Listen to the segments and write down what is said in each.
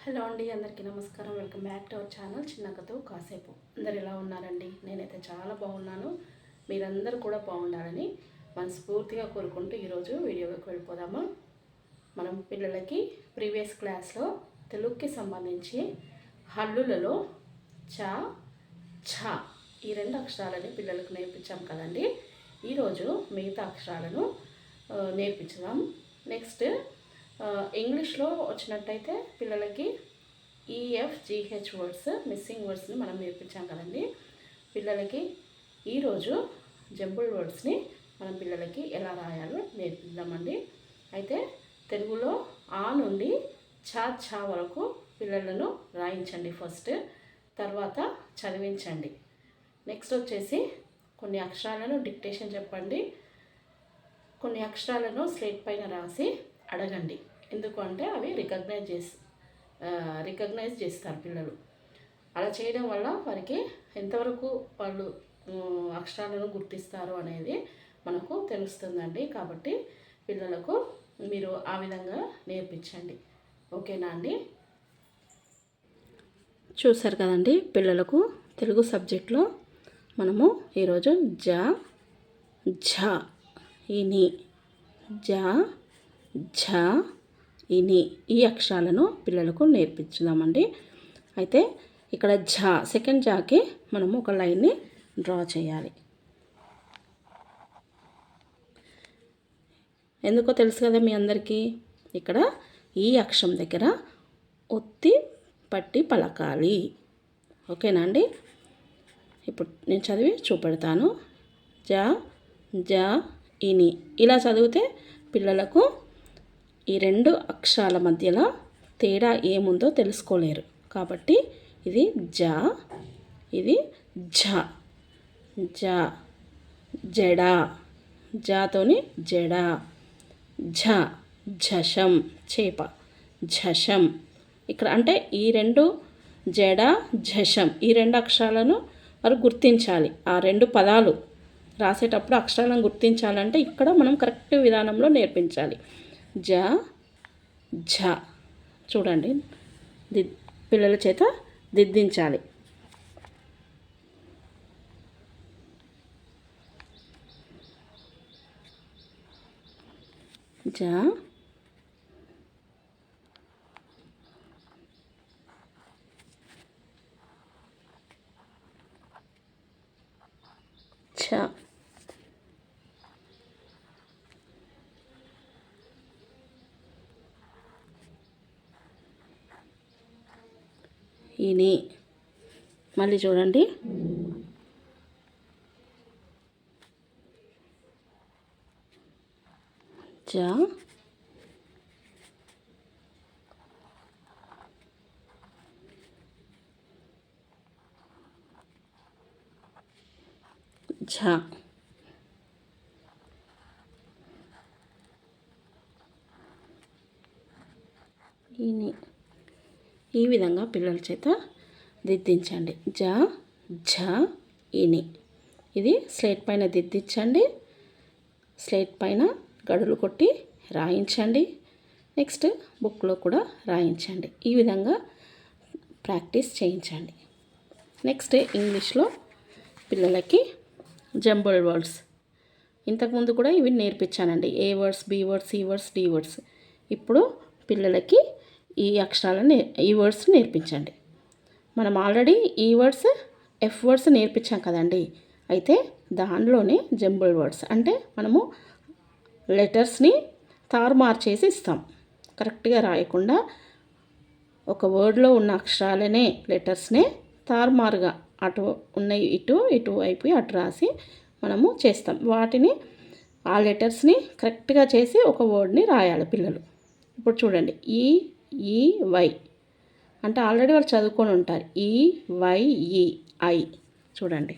Hello అండి, అందరికీ నమస్కారం. Welcome back to our channel చిన్నకతో కాసేపు. అందరు ఎలా ఉన్నారండి? నేనైతే చాలా బాగున్నాను. మీరందరూ కూడా బాగుండాలని మనస్ఫూర్తిగా కోరుకుంటూ ఈరోజు వీడియోలోకి వెళ్ళిపోదామా. మనం పిల్లలకి ప్రీవియస్ క్లాస్లో తెలుగుకి సంబంధించి హల్లులలో చ ఛ ఈ రెండు అక్షరాలని పిల్లలకు నేర్పించాం కదండి. ఈరోజు మిగతా అక్షరాలను నేర్పించుదాం. నెక్స్ట్ ఇంగ్లీష్లో వచ్చినట్టయితే పిల్లలకి EFGH వర్డ్స్, మిస్సింగ్ వర్డ్స్ని మనం నేర్పించాం కదండి. పిల్లలకి ఈరోజు జంబుల్ వర్డ్స్ని మనం పిల్లలకి ఎలా రాయాలో నేర్పిద్దామండి. అయితే తెలుగులో ఆ నుండి ఛ వరకు పిల్లలను రాయించండి ఫస్ట్, తర్వాత చదివించండి. నెక్స్ట్ వచ్చేసి కొన్ని అక్షరాలను డిక్టేషన్ చెప్పండి. కొన్ని అక్షరాలను స్లేట్ పైన రాసి అడగండి. ఎందుకంటే అవి రికగ్నైజ్ చేస్తారు పిల్లలు. అలా చేయడం వల్ల వారికి ఎంతవరకు వాళ్ళు అక్షరాలను గుర్తిస్తారు అనేది మనకు తెలుస్తుందండి. కాబట్టి పిల్లలకు మీరు ఆ విధంగా నేర్పించండి. ఓకేనా అండి? చూసారు కదండి, పిల్లలకు తెలుగు సబ్జెక్ట్లో మనము ఈరోజు ఝ ఇని, ఝ ఇని ఈ అక్షరాలను పిల్లలకు నేర్పించుదామండి. అయితే ఇక్కడ సెకండ్ జాకి మనము ఒక లైన్ని డ్రా చేయాలి. ఎందుకో తెలుసు కదా మీ అందరికీ. ఇక్కడ ఈ అక్షరం దగ్గర ఒత్తి పట్టి పలకాలి. ఓకేనా అండి? ఇప్పుడు నేను చదివి చూపెడతాను. జ ఇని ఇలా చదివితే పిల్లలకు ఈ రెండు అక్షరాల మధ్యలో తేడా ఏముందో తెలుసుకోలేరు. కాబట్టి ఇది ఇది జడ, జాతోని జడ. ఝషం చేప, ఝషం. ఇక్కడ అంటే ఈ రెండు జడ, ఝషం ఈ రెండు అక్షరాలను వారు గుర్తించాలి. ఆ రెండు పదాలు రాసేటప్పుడు అక్షరాలను గుర్తించాలంటే ఇక్కడ మనం కరెక్ట్ విధానంలో నేర్పించాలి. ఝ చూడండి, పిల్లల చేత దిద్దించాలి. ఝ ఛ ఇని. మళ్ళీ చూడండి, ఝ ఇని. ఈ విధంగా పిల్లల చేత దిద్దించండి. ఝ ఇని. ఇది స్లేట్ పైన దిద్దించండి. స్లేట్ పైన గడులు కొట్టి రాయించండి. నెక్స్ట్ బుక్లో కూడా రాయించండి. ఈ విధంగా ప్రాక్టీస్ చేయించండి. నెక్స్ట్ ఇంగ్లీష్లో పిల్లలకి జంబుల్ వర్డ్స్. ఇంతకుముందు కూడా ఇవి నేర్పించానండి. A words, B words, C words, D words. ఇప్పుడు పిల్లలకి ఈ అక్షరాలను ఈ వర్డ్స్ నేర్పించండి. మనం ఆల్రెడీ ఈ వర్డ్స్, ఎఫ్ వర్డ్స్ నేర్పించాం కదండి. అయితే దానిలోనే జంబుల్ వర్డ్స్ అంటే మనము లెటర్స్ని తారుమారు చేసి ఇస్తాం. కరెక్ట్గా రాయకుండా ఒక వర్డ్లో ఉన్న అక్షరాలనే లెటర్స్నే తారుమారుగా అటు ఉన్నాయి ఇటు అయిపోయి అటు రాసి మనము చేస్తాం. వాటిని ఆ లెటర్స్ని కరెక్ట్గా చేసి ఒక వర్డ్ని రాయాలి పిల్లలు. ఇప్పుడు చూడండి, వై అంటే ఆల్రెడీ వాళ్ళు చదువుకొని ఉంటారు. ఐ చూడండి,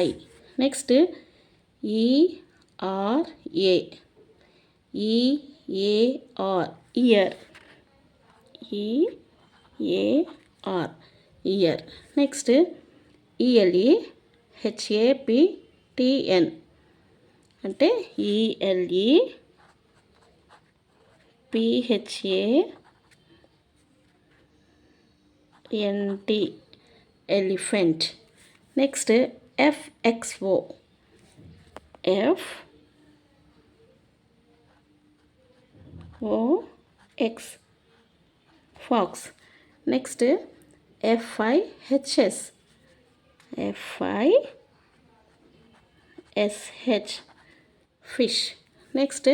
I. Next ERA, year, year. Next ELEHAPTN అంటే PHANT elephant. Next FXO fox. Next FIHS fish. Next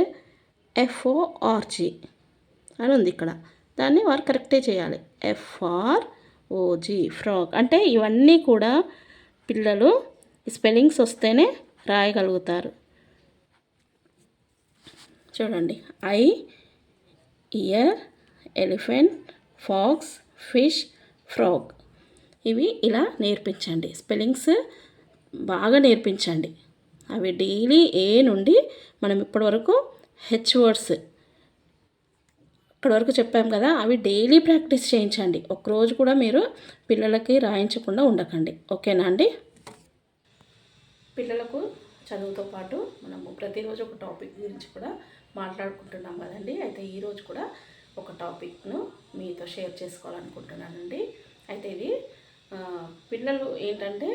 FORG అని ఉంది ఇక్కడ. దాన్ని వారు కరెక్టే చేయాలి. FROG frog. అంటే ఇవన్నీ కూడా పిల్లలు స్పెల్లింగ్స్ వస్తేనే రాయగలుగుతారు. చూడండి, eye, ear, elephant, fox, fish, frog. ఇవి ఇలా నేర్పించండి. స్పెల్లింగ్స్ బాగా నేర్పించండి. అవి డైలీ ఏ నుండి మనం ఇప్పటివరకు హెచ్ వర్డ్స్ ఇప్పటివరకు చెప్పాం కదా, అవి డైలీ ప్రాక్టీస్ చేయించండి. ఒక్కరోజు కూడా మీరు పిల్లలకి రాయించకుండా ఉండకండి. ఓకేనా అండి? పిల్లలకు చదువుతో పాటు మనము ప్రతిరోజు ఒక టాపిక్ గురించి కూడా మాట్లాడుకుంటున్నాం కదండి. అయితే ఈరోజు కూడా ఒక టాపిక్ను మీతో షేర్ చేసుకోవాలనుకుంటున్నానండి. అయితే ఇది పిల్లలు ఏంటంటే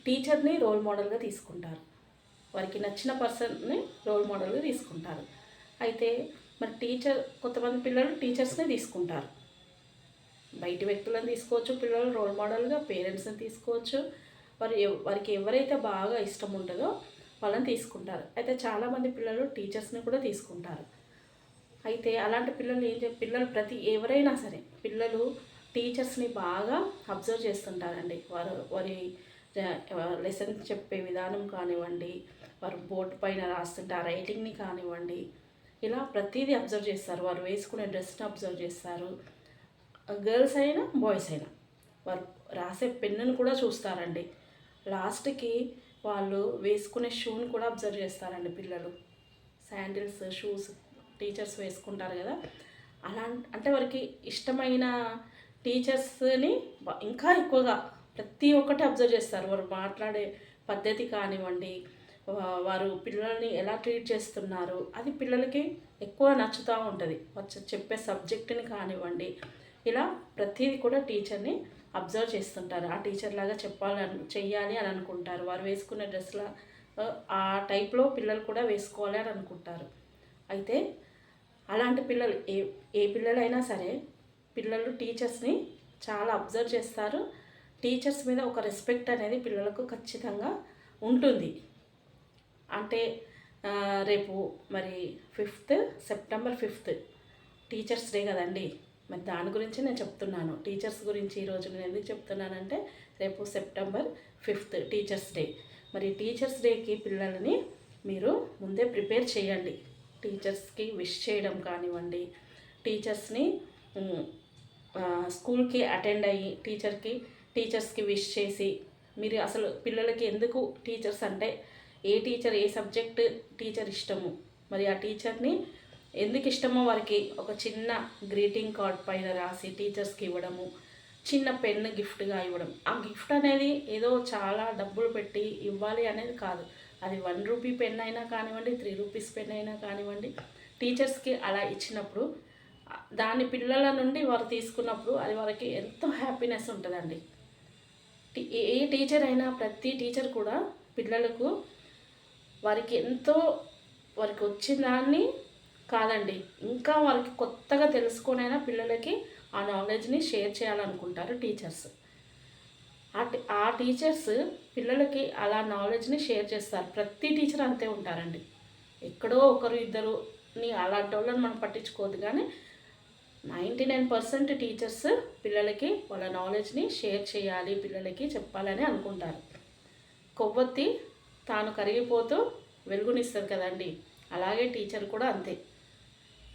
టీచర్ని రోల్ మోడల్గా తీసుకుంటారు. వారికి నచ్చిన పర్సన్ని రోల్ మోడల్గా తీసుకుంటారు. అయితే మరి కొంతమంది పిల్లలు టీచర్స్నే తీసుకుంటారు. బయటి వ్యక్తులను తీసుకోవచ్చు పిల్లలు రోల్ మోడల్గా, పేరెంట్స్ని తీసుకోవచ్చు. వారికి ఎవరైతే బాగా ఇష్టం ఉంటుందో వాళ్ళని తీసుకుంటారు. అయితే చాలామంది పిల్లలు టీచర్స్ని కూడా తీసుకుంటారు. అయితే అలాంటి పిల్లలు ఎవరైనా సరే పిల్లలు టీచర్స్ని బాగా అబ్జర్వ్ చేస్తుంటారండి. వారి లెసన్ చెప్పే విధానం కానివ్వండి, వారు బోర్డు పైన రాస్తుంటే ఆ రైటింగ్ని కానివ్వండి, ఇలా ప్రతిదీ అబ్జర్వ్ చేస్తారు. వారు వేసుకునే డ్రెస్ని అబ్జర్వ్ చేస్తారు. గర్ల్స్ అయినా బాయ్స్ అయినా వారు రాసే పెన్నును కూడా చూస్తారండి. లాస్ట్కి వాళ్ళు వేసుకునే షూని కూడా అబ్జర్వ్ చేస్తారండి పిల్లలు. శాండిల్స్, షూస్ టీచర్స్ వేసుకుంటారు కదా, అంటే వారికి ఇష్టమైన టీచర్స్ని ఇంకా ఎక్కువగా ప్రతి ఒక్కటి అబ్జర్వ్ చేస్తారు. వారు మాట్లాడే పద్ధతి కానివ్వండి, వారు పిల్లల్ని ఎలా ట్రీట్ చేస్తున్నారు, అది పిల్లలకి ఎక్కువ నచ్చుతూ ఉంటుంది. చెప్పే సబ్జెక్టుని కానివ్వండి, ఇలా ప్రతిదీ కూడా టీచర్ని అబ్జర్వ్ చేస్తుంటారు. ఆ టీచర్ లాగా చెయ్యాలి అని అనుకుంటారు. వారు వేసుకునే డ్రెస్లా ఆ టైప్లో పిల్లలు కూడా వేసుకోవాలి అని అనుకుంటారు. అయితే అలాంటి పిల్లలు ఏ పిల్లలైనా సరే పిల్లలు టీచర్స్ని చాలా అబ్జర్వ్ చేస్తారు. టీచర్స్ మీద ఒక రెస్పెక్ట్ అనేది పిల్లలకు ఖచ్చితంగా ఉంటుంది. అంటే రేపు మరి సెప్టెంబర్ 5 టీచర్స్ డే కదండి. మరి దాని గురించి నేను చెప్తున్నాను. టీచర్స్ గురించి ఈరోజు నేను ఎందుకు చెప్తున్నానంటే, రేపు సెప్టెంబర్ 5 టీచర్స్ డే. మరి టీచర్స్ డేకి పిల్లల్ని మీరు ముందే ప్రిపేర్ చేయండి. టీచర్స్కి విష్ చేయడం కానివ్వండి, టీచర్స్ని స్కూల్కి అటెండ్ అయ్యి టీచర్స్కి విష్ చేసి, మీరు అసలు పిల్లలకి ఎందుకు టీచర్స్ అంటే ఏ సబ్జెక్ట్ టీచర్ ఇష్టము, మరి ఆ టీచర్ని ఎందుకు ఇష్టమో వారికి ఒక చిన్న గ్రీటింగ్ కార్డ్ పైన రాసి టీచర్స్కి ఇవ్వడము, చిన్న పెన్ను గిఫ్ట్గా ఇవ్వడం. ఆ గిఫ్ట్ అనేది ఏదో చాలా డబ్బులు పెట్టి ఇవ్వాలి అనేది కాదు. అది 1 రూపీ పెన్ అయినా కానివ్వండి, 3 రూపీస్ పెన్ అయినా కానివ్వండి, టీచర్స్కి అలా ఇచ్చినప్పుడు దాని పిల్లల నుండి వారు తీసుకున్నప్పుడు అది వారికి ఎంతో హ్యాపీనెస్ ఉంటుందండి. ఏ టీచర్ అయినా ప్రతి టీచర్ కూడా పిల్లలకు వారికి వచ్చిన దాన్ని కాదండి, ఇంకా వారికి కొత్తగా తెలుసుకొనైనా పిల్లలకి ఆ నాలెడ్జ్ని షేర్ చేయాలనుకుంటారు టీచర్స్. ఆ టీచర్స్ పిల్లలకి అలా నాలెడ్జ్ని షేర్ చేస్తారు. ప్రతి టీచర్ అంతే ఉంటారండి. ఎక్కడో ఒకరు ఇద్దరుని అలాంటి వాళ్ళని మనం పట్టించుకోవద్దు, కానీ 99% టీచర్స్ పిల్లలకి వాళ్ళ నాలెడ్జ్ని షేర్ చేయాలి, పిల్లలకి చెప్పాలని అనుకుంటారు. కొవ్వొత్తి తాను కరిగిపోతూ వెలుగునిస్తుంది కదండి, అలాగే టీచర్ కూడా అంతే.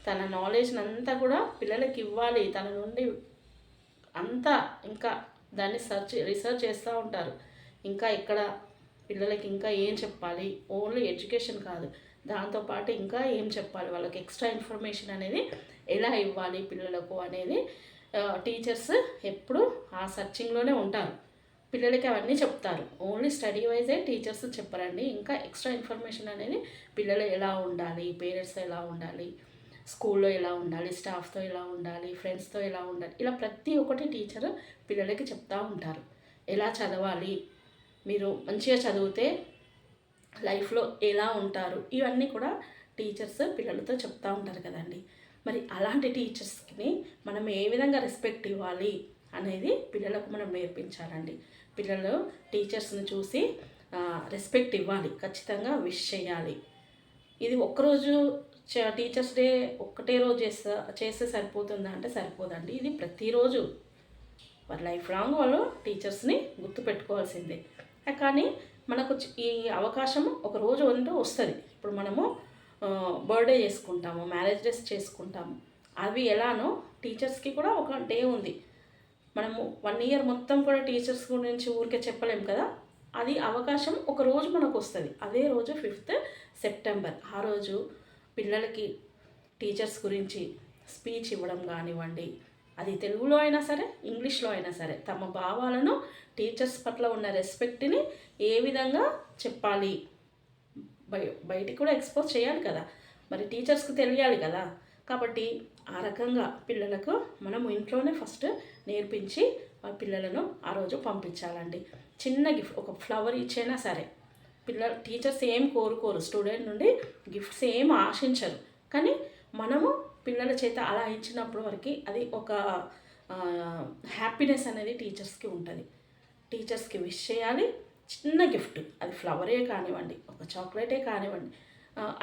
తన నాలెడ్జ్ని అంతా కూడా పిల్లలకి ఇవ్వాలి, తన నుండి అంతా ఇంకా దాన్ని రీసెర్చ్ చేస్తూ ఉంటారు. ఇంకా ఎక్కడ పిల్లలకి ఇంకా ఏం చెప్పాలి, ఓన్లీ ఎడ్యుకేషన్ కాదు, దాంతోపాటు ఇంకా ఏం చెప్పాలి, వాళ్ళకి ఎక్స్ట్రా ఇన్ఫర్మేషన్ అనేది ఎలా ఇవ్వాలి పిల్లలకు అనేది టీచర్స్ ఎప్పుడు ఆ సర్చింగ్లోనే ఉంటారు. పిల్లలకి అవన్నీ చెప్తారు. ఓన్లీ స్టడీ వైజే టీచర్స్ చెప్పరండి. ఇంకా ఎక్స్ట్రా ఇన్ఫర్మేషన్ అనేది పిల్లలు ఎలా ఉండాలి, పేరెంట్స్ ఎలా ఉండాలి, స్కూల్లో ఎలా ఉండాలి, స్టాఫ్తో ఎలా ఉండాలి, ఫ్రెండ్స్తో ఎలా ఉండాలి, ఇలా ప్రతి ఒక్కటి టీచర్ పిల్లలకి చెప్తూ ఉంటారు. ఎలా చదవాలి, మీరు మంచిగా చదివితే లైఫ్లో ఎలా ఉంటారు, ఇవన్నీ కూడా టీచర్స్ పిల్లలతో చెప్తూ ఉంటారు కదండి. మరి అలాంటి టీచర్స్కి మనం ఏ విధంగా రెస్పెక్ట్ ఇవ్వాలి అనేది పిల్లలకు మనం నేర్పించాలండి. పిల్లలు టీచర్స్ని చూసి రెస్పెక్ట్ ఇవ్వాలి, ఖచ్చితంగా విష్ చేయాలి. ఇది ఒక్కరోజు టీచర్స్ డే ఒక్కటే రోజు చేస్తే సరిపోతుందా అంటే సరిపోదండి. ఇది ప్రతిరోజు వారి లైఫ్ లాంగ్ వాళ్ళు టీచర్స్ని గుర్తుపెట్టుకోవాల్సిందే. కానీ మనకు ఈ అవకాశం ఒక రోజు అంటూ వస్తుంది. ఇప్పుడు మనము బర్త్డే చేసుకుంటాము, మ్యారేజ్ డేస్ చేసుకుంటాము. అవి ఎలానో టీచర్స్కి కూడా ఒక డే ఉంది. మనము 1 ఇయర్ మొత్తం కూడా టీచర్స్ గురించి ఊరికే చెప్పలేము కదా. అది అవకాశం ఒక రోజు మనకు వస్తుంది. అదే రోజు 5th సెప్టెంబర్. ఆ రోజు పిల్లలకి టీచర్స్ గురించి స్పీచ్ ఇవ్వడం కానివ్వండి, అది తెలుగులో అయినా సరే, ఇంగ్లీష్లో అయినా సరే, తమ భావాలను టీచర్స్ పట్ల ఉన్న రెస్పెక్ట్ని ఏ విధంగా చెప్పాలి, బయటికి కూడా ఎక్స్పోజ్ చేయాలి కదా, మరి టీచర్స్కి తెలియాలి కదా. కాబట్టి ఆ రకంగా పిల్లలకు మనము ఇంట్లోనే ఫస్ట్ నేర్పించి ఆ పిల్లలను ఆ రోజు పంపించాలండి. చిన్న గిఫ్ట్, ఒక ఫ్లవర్ ఇచ్చైనా సరే, టీచర్స్ ఏం కోరుకోరు, స్టూడెంట్ నుండి గిఫ్ట్స్ ఏం ఆశించరు. కానీ మనము పిల్లల చేత అలా ఇచ్చినప్పుడు వరకు అది ఒక హ్యాపీనెస్ అనేది టీచర్స్కి ఉంటుంది. టీచర్స్కి విష్ చేయాలి. చిన్న గిఫ్ట్, అది ఫ్లవరే కానివ్వండి, ఒక చాక్లెటే కానివ్వండి.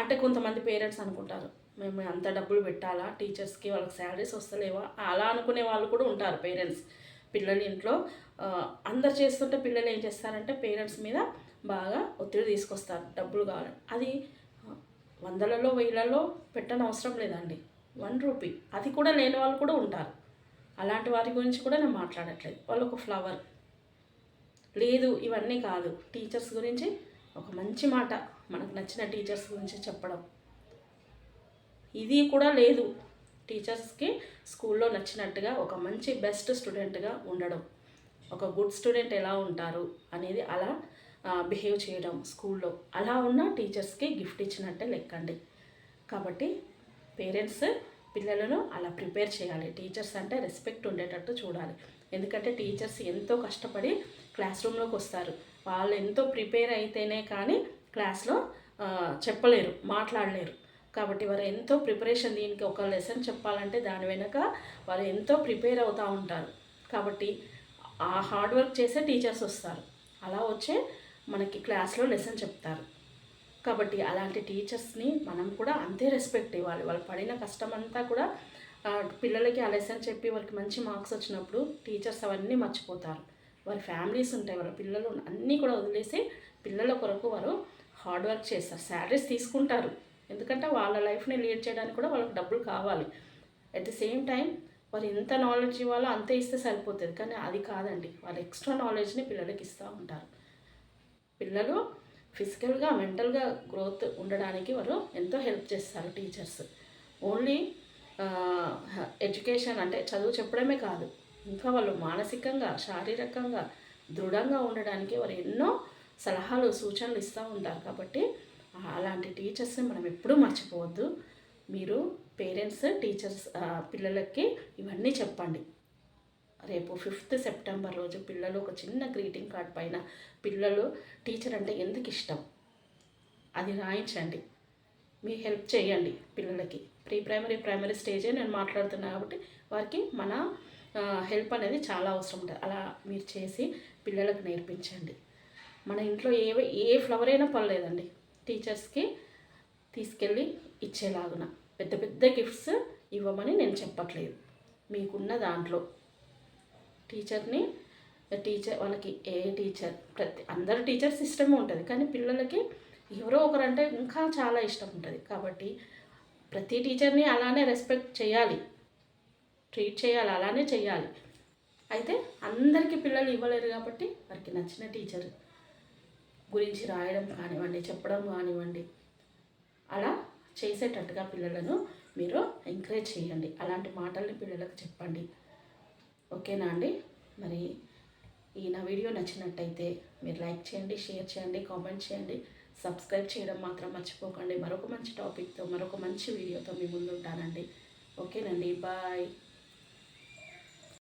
అంటే కొంతమంది పేరెంట్స్ అనుకుంటారు, మేము అంత డబ్బులు పెట్టాలా టీచర్స్కి, వాళ్ళకి శాలరీస్ వస్తలేవా, అలా అనుకునే వాళ్ళు కూడా ఉంటారు పేరెంట్స్. పిల్లలు ఇంట్లో అందరు చేస్తుంటే పిల్లలు ఏం చేస్తారంటే పేరెంట్స్ మీద బాగా ఒత్తిడి తీసుకొస్తారు, డబ్బులు కావాలి. అది 100లలో 1000లలో పెట్టని అవసరం లేదండి. 1 రూపీ, అది కూడా లేని వాళ్ళు కూడా ఉంటారు. అలాంటి వారి గురించి కూడా నేను మాట్లాడట్లేదు. వాళ్ళు ఒక ఫ్లవర్ లేదు, ఇవన్నీ కాదు. టీచర్స్ గురించి ఒక మంచి మాట, మనకు నచ్చిన టీచర్స్ గురించి చెప్పడం, ఇది కూడా లేదు. టీచర్స్కి స్కూల్లో నచ్చినట్టుగా ఒక మంచి బెస్ట్ స్టూడెంట్గా ఉండడం, ఒక గుడ్ స్టూడెంట్ ఎలా ఉంటారు అనేది అలా బిహేవ్ చేయడం స్కూల్లో, అలా ఉన్న టీచర్స్కి గిఫ్ట్ ఇచ్చినట్టే లెక్కండి. కాబట్టి పేరెంట్స్ పిల్లలను అలా ప్రిపేర్ చేయాలి. టీచర్స్ అంటే రెస్పెక్ట్ ఉండేటట్టు చూడాలి. ఎందుకంటే టీచర్స్ ఎంతో కష్టపడి క్లాస్ రూమ్లోకి వస్తారు. వాళ్ళు ఎంతో ప్రిపేర్ అయితేనే కానీ క్లాస్లో చెప్పలేరు, మాట్లాడలేరు. కాబట్టి వారు ఎంతో ప్రిపరేషన్, దీనికి ఒక లెసన్ చెప్పాలంటే దాని వెనక వారు ఎంతో ప్రిపేర్ అవుతూ ఉంటారు. కాబట్టి ఆ హార్డ్ వర్క్ చేసే టీచర్స్ వస్తారు, అలా వచ్చే మనకి క్లాస్లో లెసన్ చెప్తారు. కాబట్టి అలాంటి టీచర్స్ని మనం కూడా అంతే రెస్పెక్ట్ ఇవ్వాలి. వాళ్ళు పడిన కష్టం అంతా కూడా పిల్లలకి ఆ లెసన్ చెప్పి వాళ్ళకి మంచి మార్క్స్ వచ్చినప్పుడు టీచర్స్ అవన్నీ మర్చిపోతారు. వారి ఫ్యామిలీస్ ఉంటాయి, వాళ్ళ పిల్లలు అన్నీ కూడా వదిలేసి పిల్లల కొరకు వారు హార్డ్ వర్క్ చేస్తారు. శాలరీస్ తీసుకుంటారు, ఎందుకంటే వాళ్ళ లైఫ్ని లీడ్ చేయడానికి కూడా వాళ్ళకి డబ్బులు కావాలి. అట్ ది సేమ్ టైం వారు ఎంత నాలెడ్జ్ ఇవ్వాలో అంతే ఇస్తే సరిపోతుంది. కానీ అది కాదండి, వాళ్ళు ఎక్స్ట్రా నాలెడ్జ్ని పిల్లలకి ఇస్తూ ఉంటారు. పిల్లలు ఫిజికల్గా, మెంటల్గా గ్రోత్ ఉండడానికి వారు ఎంతో హెల్ప్ చేస్తారు టీచర్స్. ఓన్లీ ఎడ్యుకేషన్ అంటే చదువు చెప్పడమే కాదు, ఇంకా వాళ్ళు మానసికంగా, శారీరకంగా దృఢంగా ఉండడానికి వారు ఎన్నో సలహాలు, సూచనలు ఇస్తూ ఉంటారు. కాబట్టి అలాంటి టీచర్స్ని మనం ఎప్పుడూ మర్చిపోవద్దు. మీరు పేరెంట్స్, టీచర్స్ పిల్లలకి ఇవన్నీ చెప్పండి. రేపు 5th సెప్టెంబర్ రోజు పిల్లలు ఒక చిన్న గ్రీటింగ్ కార్డ్ పైన పిల్లలు టీచర్ అంటే ఎందుకు ఇష్టం అది రాయించండి. మీ హెల్ప్ చేయండి పిల్లలకి. ప్రైమరీ స్టేజే నేను మాట్లాడుతున్నాను కాబట్టి వారికి మన హెల్ప్ అనేది చాలా అవసరం ఉంటుంది. అలా మీరు చేసి పిల్లలకు నేర్పించండి. మన ఇంట్లో ఏ ఫ్లవర్ అయినా పర్లేదండి, టీచర్స్కి తీసుకెళ్ళి ఇచ్చేలాగున. పెద్ద పెద్ద గిఫ్ట్స్ ఇవ్వమని నేను చెప్పట్లేదు. మీకున్న దాంట్లో వాళ్ళకి అందరు టీచర్స్ ఇష్టమే ఉంటుంది, కానీ పిల్లలకి ఎవరో ఒకరంటే ఇంకా చాలా ఇష్టం ఉంటుంది. కాబట్టి ప్రతి టీచర్ని అలానే రెస్పెక్ట్ చేయాలి, ట్రీట్ చేయాలి, అలానే చేయాలి. అయితే అందరికీ పిల్లలు ఇవ్వలేరు కాబట్టి వారికి నచ్చిన టీచర్ గురించి రాయడం కానివ్వండి, చెప్పడం కానివ్వండి, అలా చేసేటట్టుగా పిల్లలను మీరు ఎంకరేజ్ చేయండి. అలాంటి మాటల్ని పిల్లలకు చెప్పండి. ఓకేనా అండి? మరి నా వీడియో నచ్చినట్టయితే మీరు లైక్ చేయండి, షేర్ చేయండి, కామెంట్ చేయండి, సబ్స్క్రైబ్ చేయడం మాత్రం మర్చిపోకండి. మరొక మంచి టాపిక్తో మరొక మంచి వీడియోతో మీ ముందు ఉంటానండి. ఓకేనండి, బాయ్.